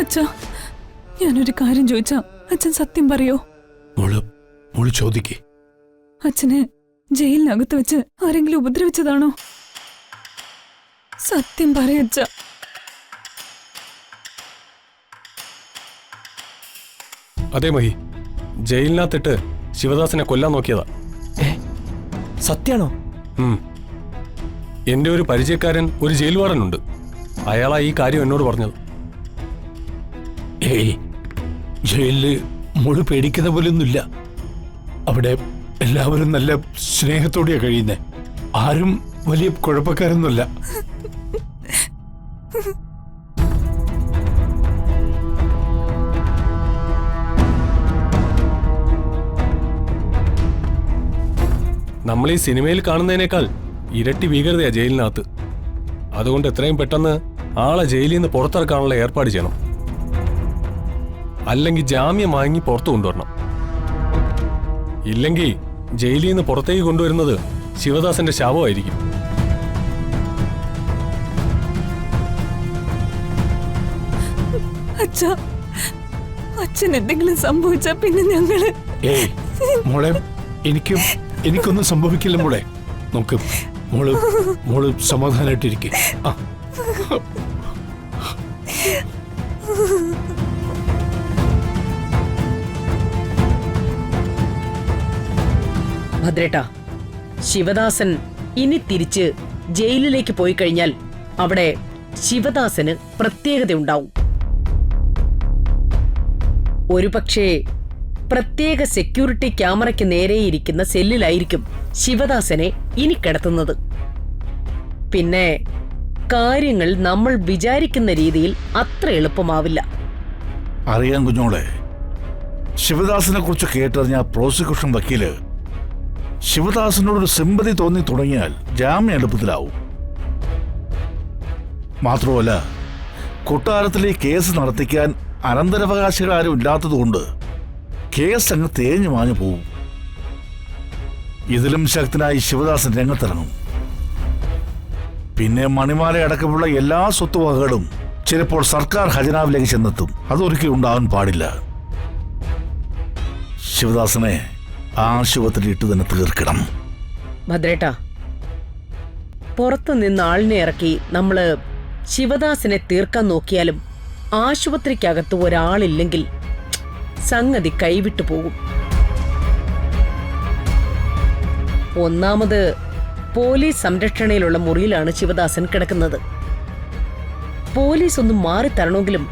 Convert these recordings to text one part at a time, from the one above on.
അച്ഛാ, ഞാനൊരു കാര്യം ചോദിച്ചാ അച്ഛൻ സത്യം പറയോ? മോള് ചോദിക്കേ. അച്ഛനെ ജയിലിനകത്ത് വെച്ച് ആരെങ്കിലും ഉപദ്രവിച്ചതാണോ? സത്യം പറയച്ച. അതെ മഹി, ജയിലിനകത്തിട്ട് ശിവദാസനെ കൊല്ലാൻ നോക്കിയതാ. സത്യാണോ? എന്റെ ഒരു പരിചയക്കാരൻ ഒരു ജയിൽ വാർഡനുണ്ട്. അയാളാ ഈ കാര്യം എന്നോട് പറഞ്ഞത്. ഏയ്, ജയിലില് മോള് പേടിക്കുന്ന പോലൊന്നുമില്ല. അവിടെ എല്ലാവരും നല്ല സ്നേഹത്തോടെയാ കഴിയുന്നേ. ആരും വലിയ കുഴപ്പക്കാരൊന്നുമല്ല. നമ്മൾ ഈ സിനിമയിൽ കാണുന്നതിനേക്കാൾ ഇരട്ടി ഭീകരതയാ ജയിലിനകത്ത്. അതുകൊണ്ട് എത്രയും പെട്ടെന്ന് ആളെ ജയിലിൽ നിന്ന് പുറത്തിറക്കാനുള്ള ഏർപ്പാട് ചെയ്യണം. അല്ലെങ്കിൽ ജാമ്യം വാങ്ങി പുറത്തു കൊണ്ടുവരണം. ഇല്ലെങ്കിൽ ജയിലിൽ നിന്ന് പുറത്തേക്ക് കൊണ്ടുവരുന്നത് ശിവദാസന്റെ ശവമായിരിക്കും. അച്ഛാ, അച്ഛൻ എന്തെങ്കിലും സംഭവിച്ചാ പിന്നെ ഞങ്ങള്. ഏയ് മോളെ, എനിക്കൊന്നും സംഭവിക്കില്ല മോളെ. നോക്ക്, മോള് സമാധാനായിട്ടിരിക്കെ. ഭദ്രേട്ടാ, ശിവദാസൻ ഇനി തിരിച്ച് ജയിലിലേക്ക് പോയി കഴിഞ്ഞാൽ അവിടെ ശിവദാസന് പ്രത്യേകതയുണ്ടാവും. ഒരുപക്ഷേ പ്രത്യേക സെക്യൂരിറ്റി ക്യാമറയ്ക്ക് നേരെയിരിക്കുന്ന സെല്ലിലായിരിക്കും ശിവദാസനെ ഇനി കിടത്തുന്നത്. പിന്നെ കാര്യങ്ങൾ നമ്മൾ വിചാരിക്കുന്ന രീതിയിൽ അത്ര എളുപ്പമാവില്ല. അറിയാൻ കുഞ്ഞോളെ, ശിവദാസനെ കുറിച്ച് കേട്ടറിഞ്ഞ പ്രോസിക്യൂഷൻ വക്കീല് ശിവദാസനോടൊരു സിമ്പതി തോന്നി തുടങ്ങിയാൽ ജാമ്യം എളുപ്പത്തിലാവും. മാത്രമല്ല, കൊട്ടാരത്തിൽ ഈ കേസ് നടത്തിക്കാൻ അനന്തരാവകാശികളാരും ഇല്ലാത്തതുകൊണ്ട് കേസ് അങ്ങ് തേഞ്ഞു മാഞ്ഞു പോവും. ഇതിലും ശക്തനായി ശിവദാസൻ രംഗത്തിറങ്ങും. പിന്നെ മണിമാല അടക്കമുള്ള എല്ലാ സ്വത്തുവകകളും ചിലപ്പോൾ സർക്കാർ ഖജനാവിലേക്ക് ചെന്നെത്തും. അതൊരിക്കലും ഉണ്ടാവാൻ പാടില്ല. ശിവദാസനെ ആശുപത്രി ഇട്ട് തന്നെ തീർക്കണം. ഭദ്രേട്ടാ, പുറത്തു നിന്ന് ആളിനെ ഇറക്കി നമ്മള് ശിവദാസനെ തീർക്കാൻ നോക്കിയാലും ആശുപത്രിക്കകത്ത് ഒരാളില്ലെങ്കിൽ സംഗതി കൈവിട്ടു പോകും. ഒന്നാമത് പോലീസ് സംരക്ഷണയിലുള്ള മുറിയിലാണ് ശിവദാസൻ കിടക്കുന്നത്. പോലീസ് ഒന്നും മാറിത്തരണമെങ്കിലും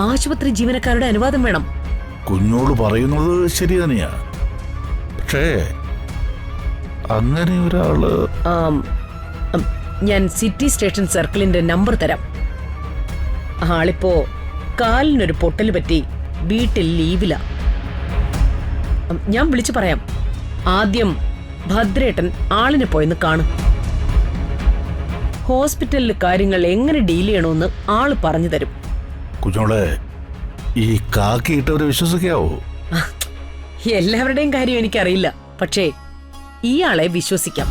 ആശുപത്രി ജീവനക്കാരുടെ അനുവാദം വേണം. കുഞ്ഞോട് പറയുന്നത് ശരി തന്നെയാ. പക്ഷേ അങ്ങനെ ഒരാള് ഞാൻ സിറ്റി സ്റ്റേഷൻ സർക്കിളിന്റെ നമ്പർ തരാം. ആളിപ്പോ കാലിനൊരു പൊട്ടൽ പറ്റി വീട്ടിൽ ലീവില. ഞാൻ വിളിച്ചു പറയാം. ആദ്യം ഭദ്രേട്ടൻ ആളിനെ പോയെന്ന് കാണും. ഹോസ്പിറ്റലിൽ കാര്യങ്ങൾ എങ്ങനെ ഡീൽ ചെയ്യണമെന്ന് ആള് പറഞ്ഞു തരും. കുഞ്ഞോളെ, ഈ കാക്കിയിട്ടവരെ വിശ്വസിക്കാവോ? എല്ലാവരുടെയും കാര്യം എനിക്കറിയില്ല, പക്ഷേ ഇയാളെ വിശ്വസിക്കാം.